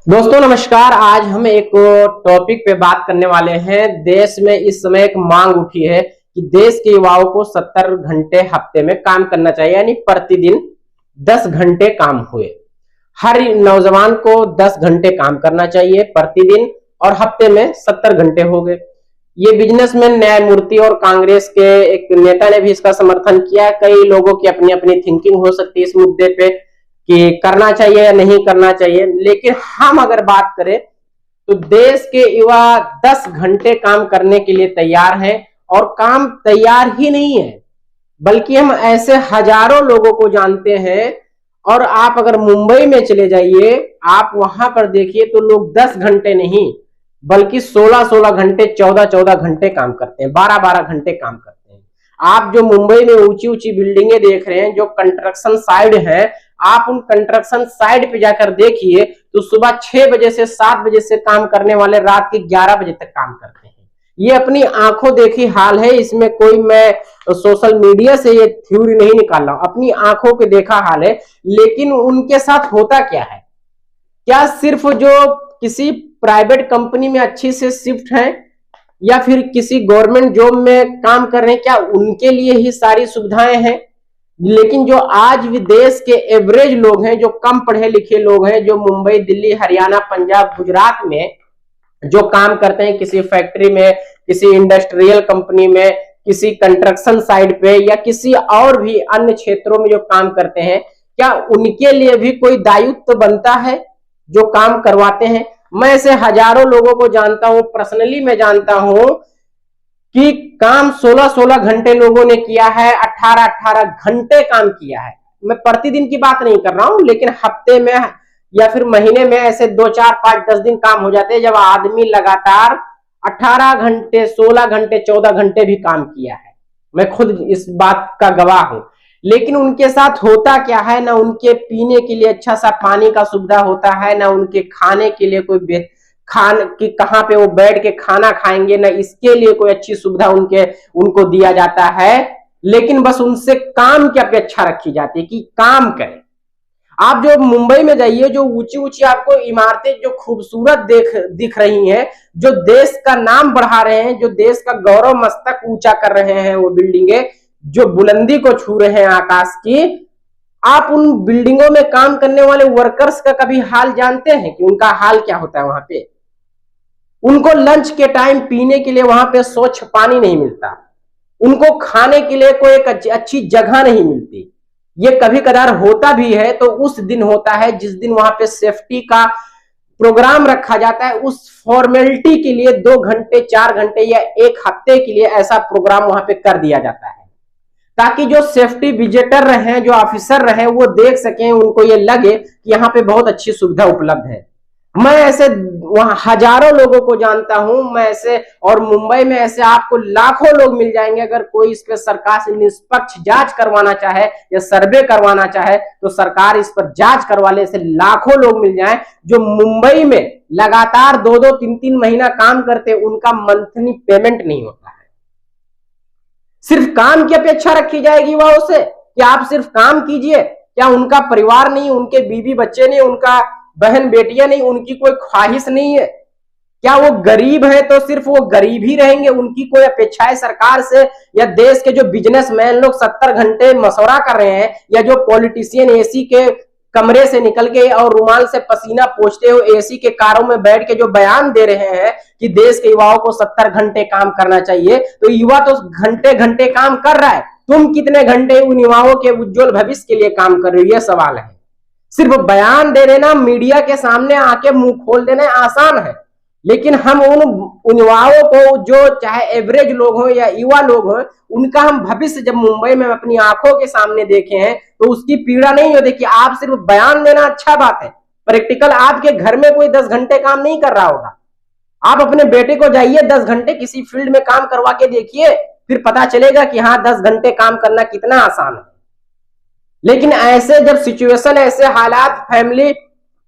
दोस्तों नमस्कार। आज हम एक टॉपिक पे बात करने वाले हैं। देश में इस समय एक मांग उठी है कि देश के युवाओं को 70 घंटे हफ्ते में काम करना चाहिए, यानी प्रतिदिन 10 घंटे काम हुए। हर नौजवान को 10 घंटे काम करना चाहिए प्रतिदिन और हफ्ते में 70 घंटे हो गए। ये बिजनेसमैन न्यायमूर्ति और कांग्रेस के एक नेता ने भी इसका समर्थन किया। कई लोगों की अपनी अपनी थिंकिंग हो सकती है इस मुद्दे पे कि करना चाहिए या नहीं करना चाहिए, लेकिन हम अगर बात करें तो देश के युवा 10 घंटे काम करने के लिए तैयार हैं। और काम तैयार ही नहीं है, बल्कि हम ऐसे हजारों लोगों को जानते हैं। और आप अगर मुंबई में चले जाइए, आप वहां पर देखिए तो लोग 10 घंटे नहीं बल्कि 16-16 घंटे, 14-14 घंटे काम करते हैं, 12-12 घंटे काम करते हैं। आप जो मुंबई में ऊंची ऊंची बिल्डिंगें देख रहे हैं, जो कंस्ट्रक्शन साइड है, आप उन कंस्ट्रक्शन साइड पे जाकर देखिए तो सुबह 6 बजे से 7 बजे से काम करने वाले रात के 11 बजे तक काम करते हैं। ये अपनी आंखों देखी हाल है, इसमें कोई मैं सोशल मीडिया से ये थ्योरी नहीं निकाल रहा हूं, अपनी आंखों के देखा हाल है। लेकिन उनके साथ होता क्या है? क्या सिर्फ जो किसी प्राइवेट कंपनी में अच्छी से शिफ्ट है या फिर किसी गवर्नमेंट जॉब में काम कर रहे हैं, क्या उनके लिए ही सारी सुविधाएं हैं? लेकिन जो आज भी देश के एवरेज लोग हैं, जो कम पढ़े लिखे लोग हैं, जो मुंबई, दिल्ली, हरियाणा, पंजाब, गुजरात में जो काम करते हैं, किसी फैक्ट्री में, किसी इंडस्ट्रियल कंपनी में, किसी कंस्ट्रक्शन साइट पे या किसी और भी अन्य क्षेत्रों में जो काम करते हैं, क्या उनके लिए भी कोई दायित्व बनता है जो काम करवाते हैं? मैं ऐसे हजारों लोगों को जानता हूं, पर्सनली मैं जानता हूं कि काम 16-16 घंटे लोगों ने किया है, 18-18 घंटे काम किया है। मैं प्रतिदिन की बात नहीं कर रहा हूं, लेकिन हफ्ते में या फिर महीने में ऐसे 2-4-5-10 दिन काम हो जाते हैं जब आदमी लगातार 18 घंटे, 16 घंटे, 14 घंटे भी काम किया है। मैं खुद इस बात का गवाह हूं। लेकिन उनके साथ होता क्या है? ना उनके पीने के लिए अच्छा सा पानी का सुविधा होता है, ना उनके खाने के लिए कोई खान कि कहाँ पे वो बैठ के खाना खाएंगे, ना इसके लिए कोई अच्छी सुविधा उनको दिया जाता है। लेकिन बस उनसे काम की अपेक्षा रखी जाती है कि काम करें। आप जो मुंबई में जाइए, जो ऊंची ऊंची आपको इमारतें जो खूबसूरत दिख रही हैं, जो देश का नाम बढ़ा रहे हैं, जो देश का गौरव मस्तक ऊंचा कर रहे हैं, वो बिल्डिंगें जो बुलंदी को छू रहे हैं आकाश की, आप उन बिल्डिंगों में काम करने वाले वर्कर्स का कभी हाल जानते हैं कि उनका हाल क्या होता है? वहां पे उनको लंच के टाइम पीने के लिए वहां पे स्वच्छ पानी नहीं मिलता, उनको खाने के लिए कोई एक अच्छी जगह नहीं मिलती। ये कभी कदार होता भी है तो उस दिन होता है जिस दिन वहां पे सेफ्टी का प्रोग्राम रखा जाता है। उस फॉर्मेलिटी के लिए 2 घंटे, 4 घंटे या एक हफ्ते के लिए ऐसा प्रोग्राम वहां पे कर दिया जाता है, ताकि जो सेफ्टी विजिटर रहे, जो ऑफिसर रहे, वो देख सकें, उनको ये लगे कि यहाँ पे बहुत अच्छी सुविधा उपलब्ध है। मैं ऐसे वहां हजारों लोगों को जानता हूं, मैं ऐसे, और मुंबई में ऐसे आपको लाखों लोग मिल जाएंगे। अगर कोई इस पर सरकार से निष्पक्ष जांच करवाना चाहे या सर्वे करवाना चाहे तो सरकार इस पर जांच करवा ले। ऐसे लाखों लोग मिल जाएं जो मुंबई में लगातार 2-2, 3-3 महीना काम करते, उनका मंथली पेमेंट नहीं होता है। सिर्फ काम की अपेक्षा रखी जाएगी युवाओं से कि आप सिर्फ काम कीजिए। क्या उनका परिवार नहीं, उनके बीवी बच्चे नहीं, उनका बहन बेटियां नहीं, उनकी कोई ख्वाहिश नहीं है? क्या वो गरीब है तो सिर्फ वो गरीब ही रहेंगे? उनकी कोई अपेक्षा है सरकार से? या देश के जो बिजनेसमैन लोग 70 घंटे मशवरा कर रहे हैं, या जो पॉलिटिशियन एसी के कमरे से निकल के और रुमाल से पसीना पोंछते हुए एसी के कारों में बैठ के जो बयान दे रहे हैं कि देश के युवाओं को 70 घंटे काम करना चाहिए, तो युवा तो घंटे घंटे काम कर रहा है। तुम कितने घंटे उन युवाओं के उज्जवल भविष्य के लिए काम कर रही है? सवाल है। सिर्फ बयान दे देना, मीडिया के सामने आके मुंह खोल देना आसान है, लेकिन हम उन युवाओं को, जो चाहे एवरेज लोग हो या युवा लोग हो, उनका हम भविष्य जब मुंबई में अपनी आंखों के सामने देखे हैं तो उसकी पीड़ा नहीं होती कि आप सिर्फ बयान देना अच्छा बात है, प्रैक्टिकल आपके घर में कोई 10 घंटे काम नहीं कर रहा होगा। आप अपने बेटे को जाइए 10 घंटे किसी फील्ड में काम करवा के देखिए, फिर पता चलेगा कि हाँ 10 घंटे काम करना कितना आसान है। लेकिन ऐसे जब सिचुएशन, ऐसे हालात, फैमिली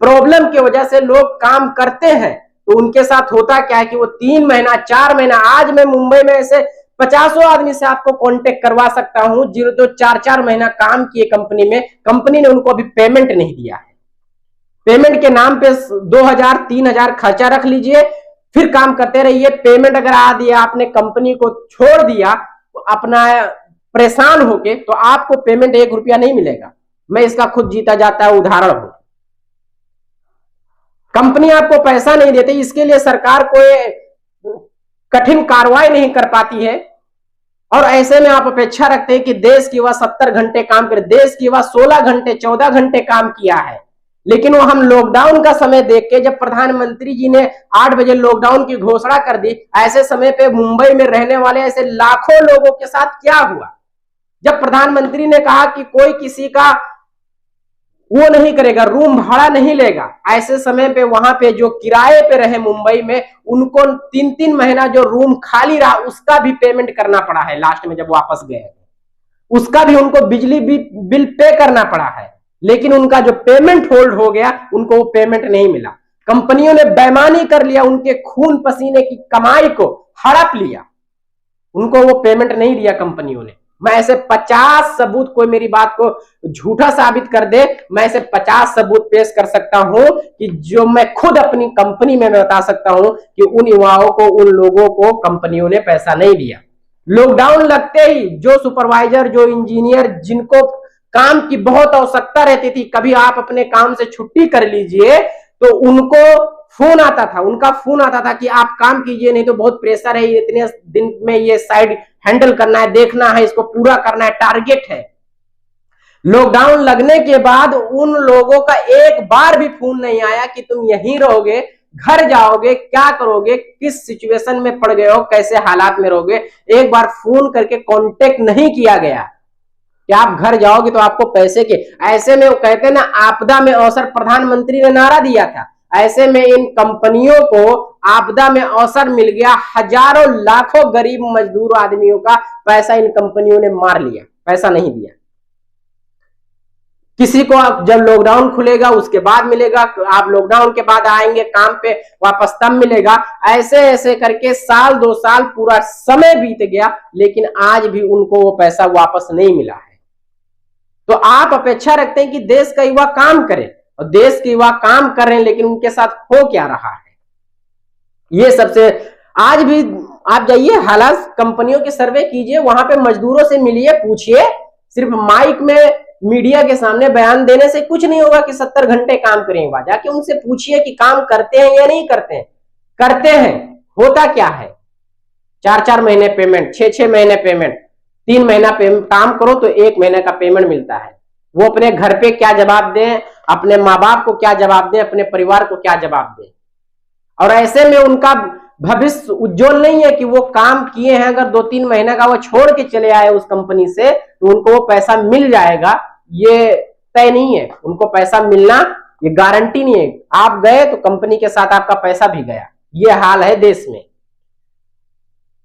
प्रॉब्लम की वजह से लोग काम करते हैं तो उनके साथ होता क्या है कि वो 3 महीना, 4 महीना, आज मैं मुंबई में ऐसे 50 आदमी से आपको कांटेक्ट करवा सकता हूं जो 4-4 महीना काम किए कंपनी में, कंपनी ने उनको अभी पेमेंट नहीं दिया है। पेमेंट के नाम पे 2000 3000 खर्चा रख लीजिए, फिर काम करते रहिए। पेमेंट अगर आ दिया, आपने कंपनी को छोड़ दिया अपना परेशान होके, तो आपको पेमेंट 1 रुपया नहीं मिलेगा। मैं इसका खुद जीता जाता उदाहरण हूं। कंपनी आपको पैसा नहीं देती, इसके लिए सरकार कोई कठिन कार्रवाई नहीं कर पाती है, और ऐसे में आप अपेक्षा रखते हैं कि देश की युवा 70 घंटे काम करे। देश की युवा 16 घंटे 14 घंटे काम किया है, लेकिन वो हम लॉकडाउन का समय देख के, जब प्रधानमंत्री जी ने 8 बजे लॉकडाउन की घोषणा कर दी, ऐसे समय पे मुंबई में रहने वाले ऐसे लाखों लोगों के साथ क्या हुआ। जब प्रधानमंत्री ने कहा कि कोई किसी का वो नहीं करेगा, रूम भाड़ा नहीं लेगा, ऐसे समय पे वहां पे जो किराए पे रहे मुंबई में, उनको 3-3 महीना जो रूम खाली रहा उसका भी पेमेंट करना पड़ा है। लास्ट में जब वापस गए उसका भी उनको बिजली बिल पे करना पड़ा है, लेकिन उनका जो पेमेंट होल्ड हो गया, उनको वो पेमेंट नहीं मिला। कंपनियों ने बेईमानी कर लिया, उनके खून पसीने की कमाई को हड़प लिया, उनको वो पेमेंट नहीं दिया कंपनियों ने। मैं ऐसे 50 सबूत, कोई मेरी बात को झूठा साबित कर दे, मैं ऐसे 50 सबूत पेश कर सकता हूं कि जो मैं खुद अपनी कंपनी में बता सकता हूं कि उन युवाओं को, उन लोगों को कंपनियों ने पैसा नहीं दिया। लॉकडाउन लगते ही जो सुपरवाइजर, जो इंजीनियर, जिनको काम की बहुत आवश्यकता रहती थी, कभी आप अपने काम से छुट्टी कर लीजिए तो उनको फोन आता था, उनका फोन आता था कि आप काम कीजिए, नहीं तो बहुत प्रेशर है, इतने दिन में ये साइड हैंडल करना है, देखना है, इसको पूरा करना है, टारगेट है। लॉकडाउन लगने के बाद उन लोगों का एक बार भी फोन नहीं आया कि तुम यहीं रहोगे, घर जाओगे, क्या करोगे, किस सिचुएशन में पड़ गए हो, कैसे हालात में रहोगे। एक बार फोन करके कांटेक्ट नहीं किया गया कि आप घर जाओगे तो आपको पैसे के। ऐसे में वो कहते हैं ना, आपदा में अवसर, प्रधानमंत्री ने नारा दिया था, ऐसे में इन कंपनियों को आपदा में अवसर मिल गया। हजारों लाखों गरीब मजदूर आदमियों का पैसा इन कंपनियों ने मार लिया, पैसा नहीं दिया। किसी को जब लॉकडाउन खुलेगा उसके बाद मिलेगा, आप लॉकडाउन के बाद आएंगे काम पे वापस तब मिलेगा। ऐसे ऐसे करके साल 2 साल पूरा समय बीत गया, लेकिन आज भी उनको वो पैसा वापस नहीं मिला है। तो आप अपेक्षा रखते हैं कि देश का युवा काम करे, और देश के युवा काम कर रहे हैं, लेकिन उनके साथ हो क्या रहा है, ये सबसे। आज भी आप जाइए, हालात कंपनियों के सर्वे कीजिए, वहां पे मजदूरों से मिलिए, पूछिए। सिर्फ माइक में मीडिया के सामने बयान देने से कुछ नहीं होगा कि 70 घंटे काम करेंगे। जाके उनसे पूछिए कि काम करते हैं या नहीं करते हैं। करते हैं, होता क्या है, 4-4 महीने पेमेंट, 6-6 महीने पेमेंट, 3 महीना काम करो तो 1 महीने का पेमेंट मिलता है। वो अपने घर पे क्या जवाब दें, अपने माँ बाप को क्या जवाब दें, अपने परिवार को क्या जवाब दें। और ऐसे में उनका भविष्य उज्जवल नहीं है कि वो काम किए हैं, अगर 2-3 महीने का वो छोड़ के चले आए उस कंपनी से तो उनको वो पैसा मिल जाएगा, ये तय नहीं है। उनको पैसा मिलना ये गारंटी नहीं है। आप गए तो कंपनी के साथ आपका पैसा भी गया, ये हाल है देश में।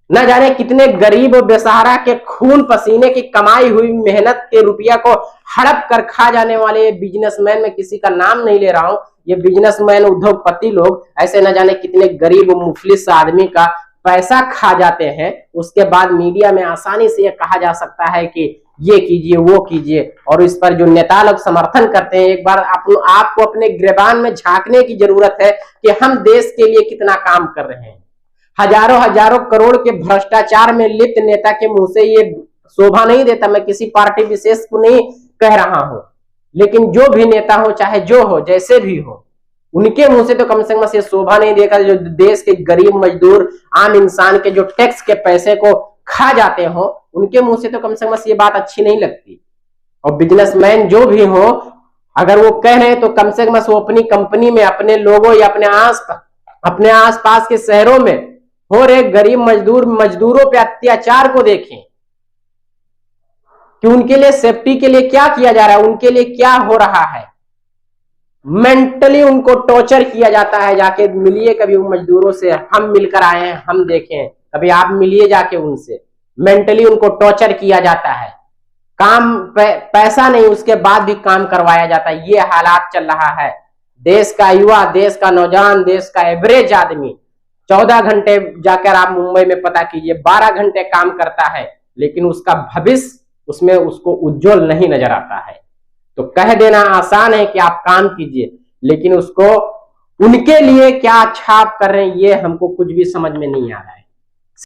न जाने कितने गरीब और बेसहारा के खून पसीने की कमाई हुई मेहनत के रुपया को हड़प कर खा जाने वाले बिजनेसमैन, में किसी का नाम नहीं ले रहा हूं, ये बिजनेसमैन, उद्योगपति लोग ऐसे न जाने कितने गरीब मुफलिस आदमी का पैसा खा जाते हैं। उसके बाद मीडिया में आसानी से ये कहा जा सकता है कि ये कीजिए, वो कीजिए, और इस पर जो नेता लोग समर्थन करते हैं, एक बार आपको अपने गिरबान में झांकने की जरूरत है कि हम देश के लिए कितना काम कर रहे हैं। हजारों करोड़ के भ्रष्टाचार में लिप्त नेता के मुंह से ये शोभा नहीं देता। मैं किसी पार्टी विशेष को नहीं कह रहा हूं, लेकिन जो भी नेता हो, चाहे जो हो, जैसे भी हो, उनके मुंह से तो कम से कम ये शोभा नहीं देखा। जो देश के गरीब मजदूर, आम इंसान के जो टैक्स के पैसे को खा जाते हो, उनके मुंह से तो कम से कम ये बात अच्छी नहीं लगती। और बिजनेसमैन जो भी हो, अगर वो कह रहे हैं तो कम से कम वो अपनी कंपनी में, अपने लोगों या अपने आसपास के शहरों में हो रहे गरीब मजदूरों पे अत्याचार को देखें कि उनके लिए सेफ्टी के लिए क्या किया जा रहा है, उनके लिए क्या हो रहा है। मेंटली उनको टॉर्चर किया जाता है। जाके मिलिए कभी उन मजदूरों से, हम मिलकर आए हैं, हम देखें, कभी आप मिलिए जाके उनसे। मेंटली उनको टॉर्चर किया जाता है, काम पैसा नहीं, उसके बाद भी काम करवाया जाता है। ये हालात चल रहा है। देश का युवा, देश का नौजवान, देश का एवरेज आदमी 14 घंटे जाकर आप मुंबई में पता कीजिए, 12 घंटे काम करता है, लेकिन उसका भविष्य उसमें उसको उज्जवल नहीं नजर आता है। तो कह देना आसान है कि आप काम कीजिए, लेकिन उसको उनके लिए क्या अच्छा आप कर रहे हैं ये हमको कुछ भी समझ में नहीं आ रहा है।